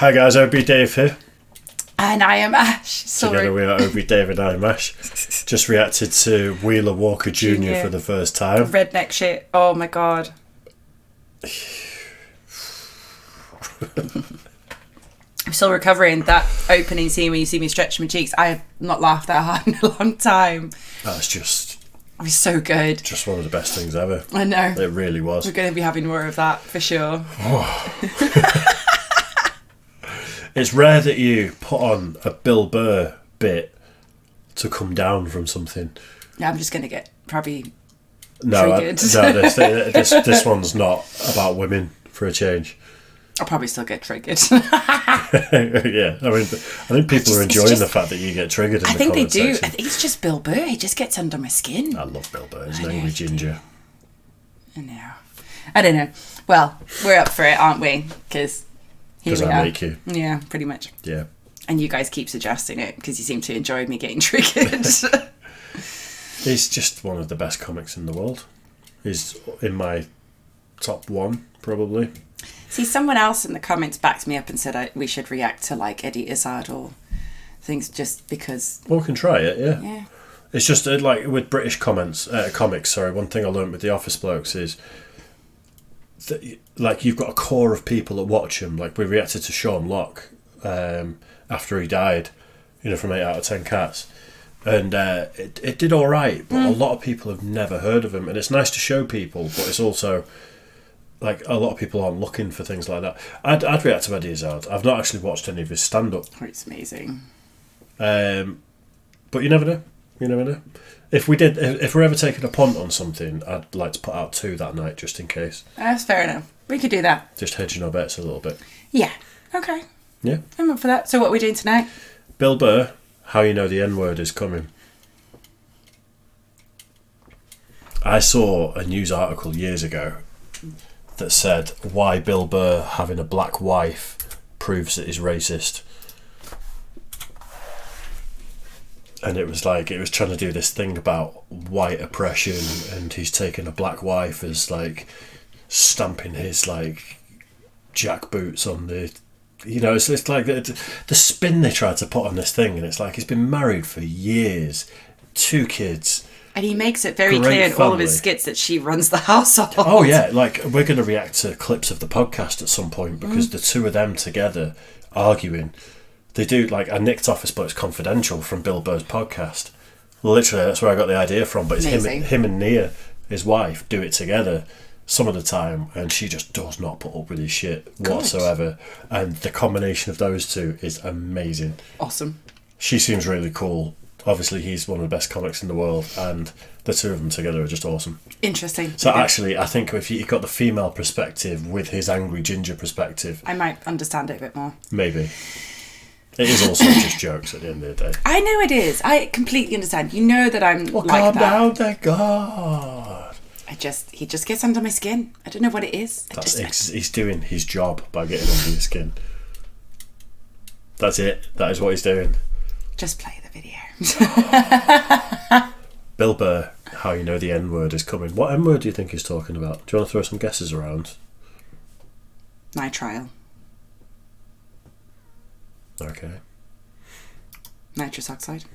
Hi guys, Obi Dave here. And I am Ash. Sorry. Together we are Obi Dave and I am Ash. Just reacted to Wheeler Walker Jr. for the first time. Redneck shit. Oh my god. I'm still recovering that opening scene when you see me stretch my cheeks. I have not laughed that hard in a long time. That's just... It was so good. Just one of the best things ever. I know. It really was. We're going to be having more of that for sure. It's rare that you put on a Bill Burr bit to come down from something. Yeah, I'm just going to get probably No, triggered. this one's not about women for a change. I'll probably still get triggered. Yeah, I mean, I think people are enjoying the fact that you get triggered in the comment section. I think it's just Bill Burr. He just gets under my skin. I love Bill Burr. He's an angry ginger. I don't know. Well, we're up for it, aren't we? Because here we are. I make you. Yeah, pretty much. Yeah. And you guys keep suggesting it because you seem to enjoy me getting triggered. He's just one of the best comics in the world. He's in my top one, probably. See, someone else in the comments backed me up and said we should react to like Eddie Izzard or things just because... Well, we can try it, yeah. Yeah. It's just like with British comics, one thing I learned with the Office Blokes is that, like, you've got a core of people that watch him. Like, we reacted to Sean Locke after he died, from 8 out of 10 Cats. And it did all right, but a lot of people have never heard of him. And it's nice to show people, but it's also... like, a lot of people aren't looking for things like that. I'd react to Eddie Izzard. I've not actually watched any of his stand-up. Oh, it's amazing. But you never know. You never know. If we're ever taking a punt on something, I'd like to put out 2 that night, just in case. That's fair enough. We could do that. Just hedging our bets a little bit. Yeah. Okay. Yeah. I'm up for that. So what are we doing tonight? Bill Burr, how you know the N-word is coming. I saw a news article years ago that said why Bill Burr having a black wife proves that he's racist. And it was trying to do this thing about white oppression, and he's taken a black wife as like stamping his like jackboots on the, it's like the spin they tried to put on this thing, and it's like he's been married for years, 2 kids. And he makes it very clear in all of his skits that she runs the household. Oh yeah, like we're going to react to clips of the podcast at some point because the 2 of them together arguing. They do, like, I nicked Office Blokes Confidential from Bill Burr's podcast. Literally, that's where I got the idea from. But it's him and Nia, his wife, do it together some of the time, and she just does not put up with his shit whatsoever. And the combination of those 2 is amazing. Awesome. She seems really cool. Obviously, he's one of the best comics in the world, and the 2 of them together are just awesome. Interesting. So actually, I think if you got the female perspective with his angry ginger perspective... I might understand it a bit more. Maybe. It is also just jokes at the end of the day. I know it is. I completely understand. You know that I'm like calm that. Down, thank God. He just gets under my skin. I don't know what it is. He's doing his job by getting under your skin. That's it. That is what he's doing. Just play the video. Bill Burr, how you know the N-word is coming. What N-word do you think he's talking about? Do you want to throw some guesses around? Nitrile. Okay. Nitrous oxide.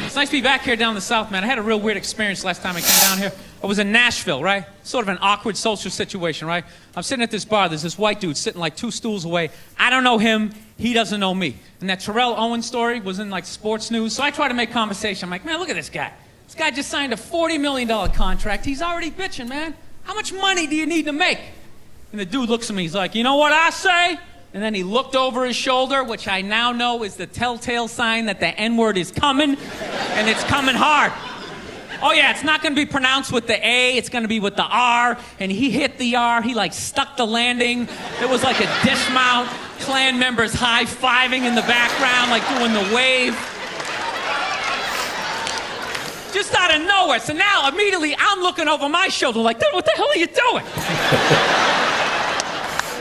It's nice to be back here down in the South, man. I had a real weird experience last time I came down here. I was in Nashville, right? Sort of an awkward social situation, right? I'm sitting at this bar. There's this white dude sitting like 2 stools away. I don't know him. He doesn't know me. And that Terrell Owens story was in like sports news. So I try to make conversation. I'm like, man, look at this guy. This guy just signed a $40 million contract. He's already bitching, man. How much money do you need to make? And the dude looks at me. He's like, you know what I say? And then he looked over his shoulder, which I now know is the telltale sign that the N-word is coming, and it's coming hard. Oh yeah, it's not going to be pronounced with the A, it's going to be with the R, and he hit the R, he like stuck the landing. There was like a dismount, Klan members high-fiving in the background, like doing the wave. Just out of nowhere. So now, immediately, I'm looking over my shoulder like, dude, what the hell are you doing?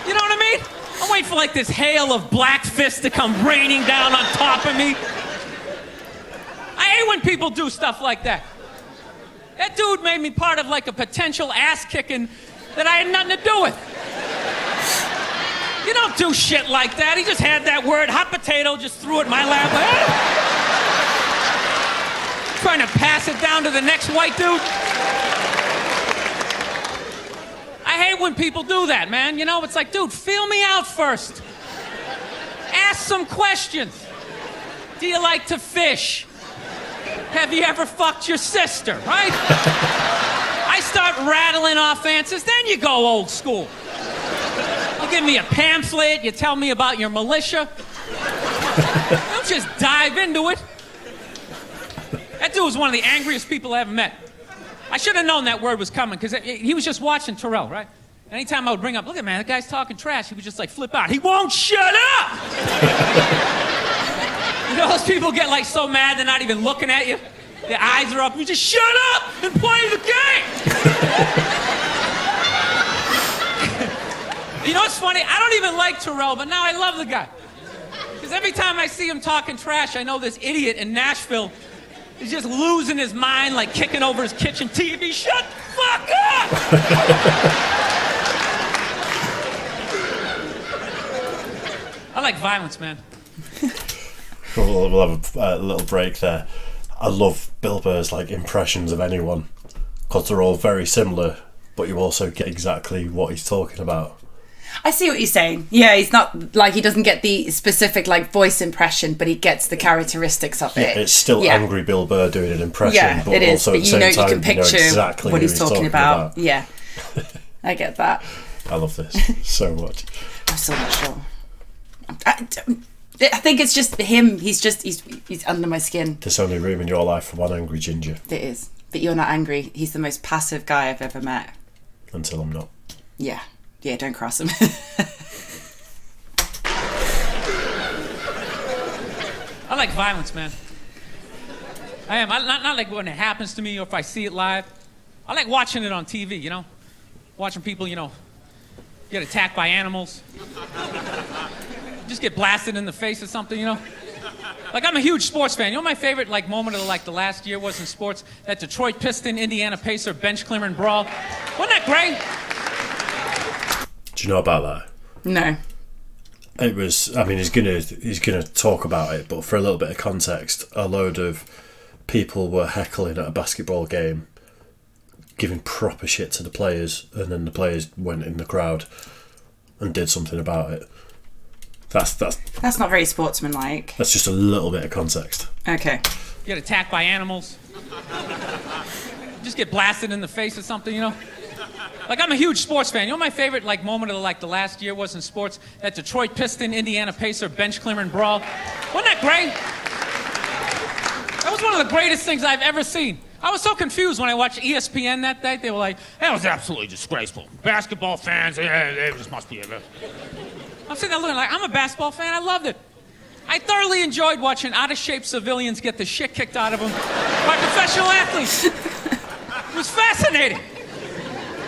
You know what I mean? I'm waiting for like this hail of black fists to come raining down on top of me. I hate when people do stuff like that. That dude made me part of like a potential ass kicking that I had nothing to do with. You don't do shit like that. He just had that word, hot potato, just threw it in my lap. Like, trying to pass it down to the next white dude. I hate when people do that, man. You know, it's like, dude, feel me out first. Ask some questions. Do you like to fish? Have you ever fucked your sister, right? I start rattling off answers, then you go old school. You give me a pamphlet, you tell me about your militia. Don't just dive into it. That dude was one of the angriest people I ever met. I should have known that word was coming, because he was just watching Terrell, right? Anytime I would bring up, look at man, that guy's talking trash, he would just like flip out. He won't shut up! You know those people get like so mad they're not even looking at you? Their eyes are up, you just shut up and play the game! You know what's funny? I don't even like Terrell, but now I love the guy. Because every time I see him talking trash, I know this idiot in Nashville is just losing his mind, like kicking over his kitchen TV. Shut the fuck up! I like violence, man. We'll have a little break there. I love Bill Burr's like impressions of anyone, because they're all very similar, but you also get exactly what he's talking about. I see what you're saying. Yeah, he's not like, he doesn't get the specific like voice impression, but he gets the characteristics of it. It's still angry Bill Burr doing an impression, yeah, but it is. also But at the you know, same time, you can picture exactly what he's talking about. Yeah, I get that. I love this so much. I'm still not sure. I think it's just him. He's under my skin. There's only room in your life for one angry ginger. It is. But you're not angry. He's the most passive guy I've ever met. Until I'm not. Yeah. Yeah, don't cross him. I like violence, man. I am. Not like when it happens to me or if I see it live. I like watching it on TV, you know? Watching people, you know, get attacked by animals. Just get blasted in the face or something, you know? Like, I'm a huge sports fan. You know my favorite, like, moment of, like, the last year was in sports? That Detroit Piston, Indiana Pacer bench clearing brawl. Wasn't that great? Do you know about that? No. It was, I mean, he's gonna talk about it, but for a little bit of context, a load of people were heckling at a basketball game, giving proper shit to the players, and then the players went in the crowd and did something about it. That's not very sportsmanlike. That's just a little bit of context. Okay. Get attacked by animals. Just get blasted in the face or something, you know? Like, I'm a huge sports fan. You know my favorite, like, moment of, like, the last year was in sports? That Detroit Piston, Indiana Pacer bench clearing brawl. Wasn't that great? That was one of the greatest things I've ever seen. I was so confused when I watched ESPN that day. They were like, that was absolutely disgraceful. Basketball fans, they just must be... I'm sitting there looking like, I'm a basketball fan. I loved it. I thoroughly enjoyed watching out-of-shape civilians get the shit kicked out of them by professional athletes. It was fascinating.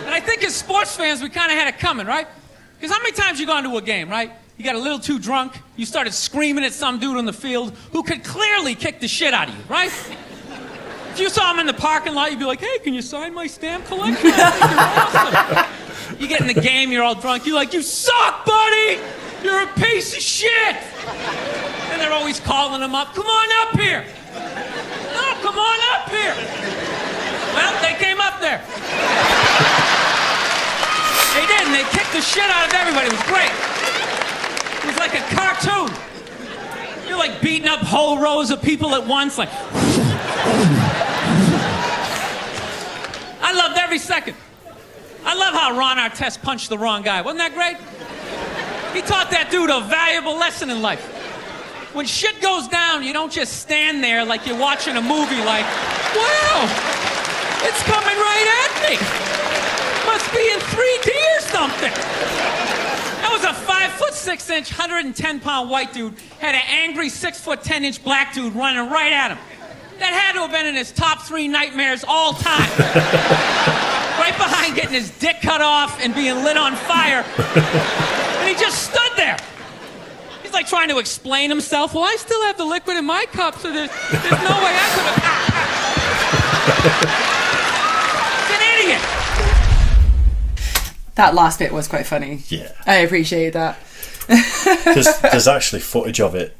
And I think as sports fans, we kind of had it coming, right? Because how many times you gone to a game, right? You got a little too drunk, you started screaming at some dude on the field who could clearly kick the shit out of you, right? If you saw him in the parking lot, you'd be like, hey, can you sign my stamp collection? I think you're awesome. You get in the game, you're all drunk, you're like, you suck, buddy! You're a piece of shit! And they're always calling him up, come on up here! No, come on up here! Well, they came up there. They did, and they kicked the shit out of everybody. It was great. It was like a cartoon. You're like beating up whole rows of people at once, like... I loved every second. I love how Ron Artest punched the wrong guy. Wasn't that great? He taught that dude a valuable lesson in life. When shit goes down, you don't just stand there like you're watching a movie like, wow, it's coming right at me. Must be in 3D or something. That was a 5'6", 110-pound white dude, had an angry 6'10" black dude running right at him. That had to have been in his top 3 nightmares all time. Right behind getting his dick cut off and being lit on fire. And he just stood there. He's like trying to explain himself. Well, I still have the liquid in my cup, so there's no way I could have... That last bit was quite funny. Yeah. I appreciate that. There's actually footage of it.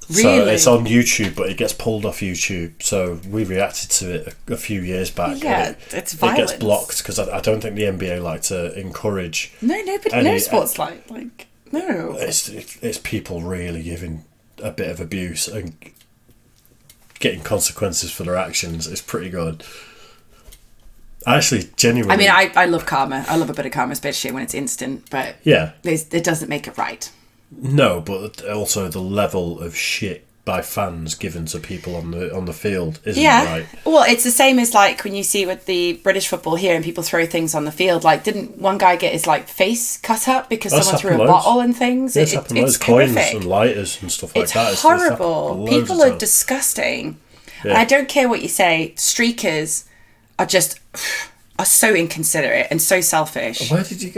Really? So it's on YouTube, but it gets pulled off YouTube. So we reacted to it a few years back. Yeah, and it's it violence. gets blocked because I don't think the NBA like to encourage. No sports like no. It's people really giving a bit of abuse and getting consequences for their actions. It's pretty good. I actually genuinely. I mean, I love karma. I love a bit of karma, especially when it's instant. But yeah, it doesn't make it right. No, but also the level of shit by fans given to people on the field isn't right. Well, it's the same as like when you see with the British football here and people throw things on the field. Like, didn't one guy get his like face cut up because someone threw a bottle and things? Yeah, it's happened loads. Coins and lighters and stuff like that. It's horrible. People are disgusting. Yeah. And I don't care what you say. Streakers are so inconsiderate and so selfish. How did we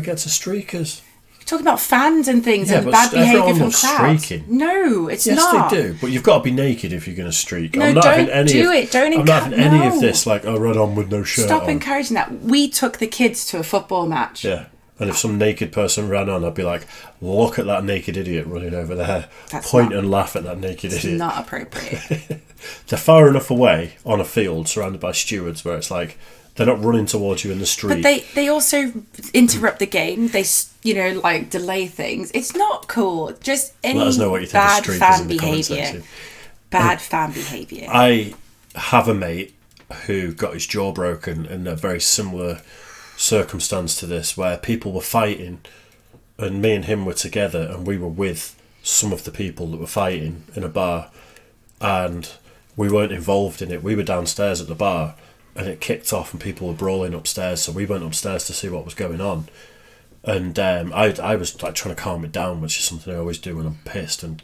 get to streakers? Talking about fans and things and but bad behaviour from loves crowds. streaking. No, it's yes, not. Yes, they do. But you've got to be naked if you're going to streak. No, I'm not don't having any do of, it. Don't I'm not having any of no. this. Like, run on with no shirt. Stop on. encouraging that. We took the kids to a football match. Yeah, and if some naked person ran on, I'd be like, "Look at that naked idiot running over there." Point and laugh at that naked idiot. It's not appropriate. They're far enough away on a field, surrounded by stewards, where it's like. They're not running towards you in the street. But they also interrupt the game. They, like delay things. It's not cool. Just any Let us know what you think bad of streakers fan in the comment behaviour. section. Bad fan behaviour. I have a mate who got his jaw broken in a very similar circumstance to this, where people were fighting and me and him were together and we were with some of the people that were fighting in a bar and we weren't involved in it. We were downstairs at the bar and it kicked off and people were brawling upstairs, so we went upstairs to see what was going on. And I was like trying to calm it down, which is something I always do when I'm pissed, and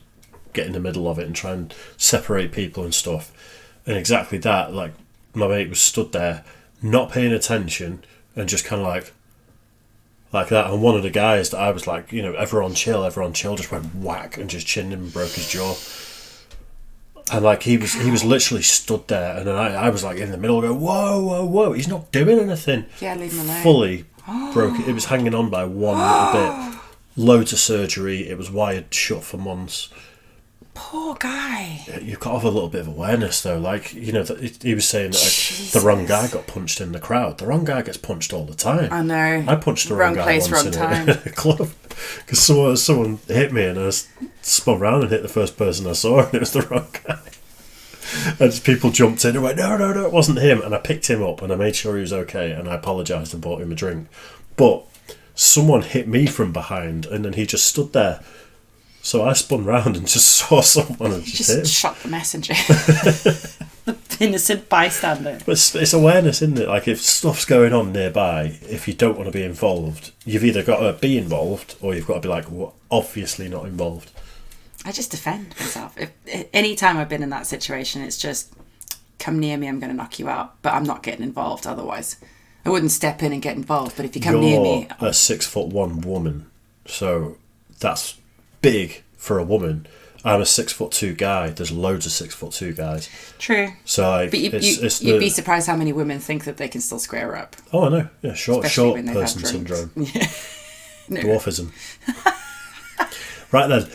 get in the middle of it and try and separate people and stuff. And exactly that, like my mate was stood there not paying attention and just kind of like that. And one of the guys that I was like, everyone chill, just went whack and just chinned him and broke his jaw. And like he was literally stood there, and then I was like in the middle going, whoa, he's not doing anything. Yeah, leave him alone. Fully broke it. It was hanging on by one little bit. Loads of surgery. It was wired shut for months. Poor guy. You've got to have a little bit of awareness though. Like, he was saying that the wrong guy got punched in the crowd. The wrong guy gets punched all the time. I know. I punched the wrong guy place, once wrong in time. a club because someone hit me and I spun around and hit the first person I saw and it was the wrong guy. And just people jumped in and went, no, it wasn't him. And I picked him up and I made sure he was okay and I apologised and bought him a drink. But someone hit me from behind and then he just stood there. So I spun round and just saw someone and just hit him. Shot the messenger. The innocent bystander. But it's awareness, isn't it? Like, if stuff's going on nearby, if you don't want to be involved, you've either got to be involved or you've got to be like, well, obviously not involved. I just defend myself. Any time I've been in that situation, it's just, come near me, I'm going to knock you out. But I'm not getting involved otherwise. I wouldn't step in and get involved, but if you come near me... You're a 6'1" woman, so that's big for a woman. I'm a 6'2" guy. There's loads of 6'2" guys. True. So like, but you'd be surprised how many women think that they can still square up. Oh, I know. Yeah, short when person they've had syndrome. Yeah. No. Dwarfism. Right then.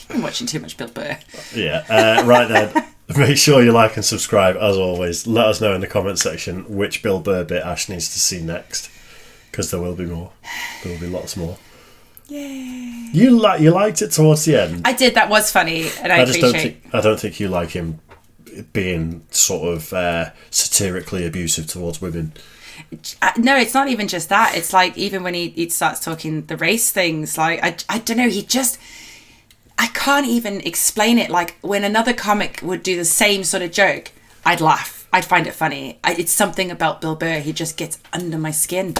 I'm watching too much Bill Burr. Yeah. Right then. Make sure you like and subscribe as always. Let us know in the comment section which Bill Burr bit Ash needs to see next, because there will be more. There will be lots more. Yay! You liked it towards the end. I did. That was funny, and I appreciate. I don't think you like him being sort of satirically abusive towards women. No, it's not even just that. It's like even when he starts talking the race things, like I don't know. I can't even explain it. Like when another comic would do the same sort of joke, I'd laugh. I'd find it funny. It's something about Bill Burr. He just gets under my skin.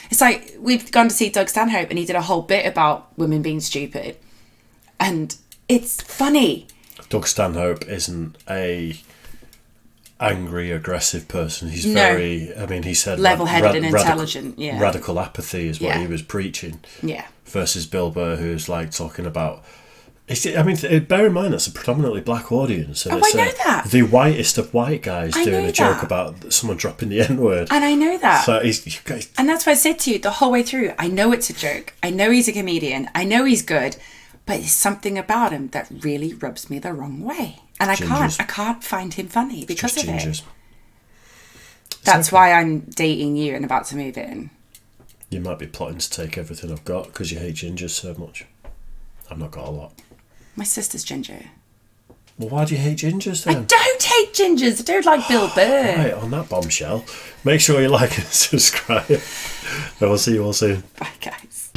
It's like we've gone to see Doug Stanhope and he did a whole bit about women being stupid. And it's funny. Doug Stanhope isn't a angry, aggressive person. He's very, I mean, he said level-headed and intelligent. Yeah. Radical apathy is what he was preaching. Yeah. Versus Bill Burr, who's like talking about I mean, bear in mind that's a predominantly black audience. And Oh, it's I know that. the whitest of white guys I doing know a joke that. about someone dropping the N-word. And I know that. So you guys, And that's what I said to you the whole way through. I know it's a joke. I know he's a comedian. I know he's good. But there's something about him that really rubs me the wrong way. And I can't find him funny because of it. That's why I'm dating you and about to move in. You might be plotting to take everything I've got because you hate gingers so much. I've not got a lot. My sister's ginger. Well, why do you hate gingers then? I don't hate gingers. I don't like Bill Burr. Right, on that bombshell, make sure you like and subscribe. And we'll see you all soon. Bye, guys.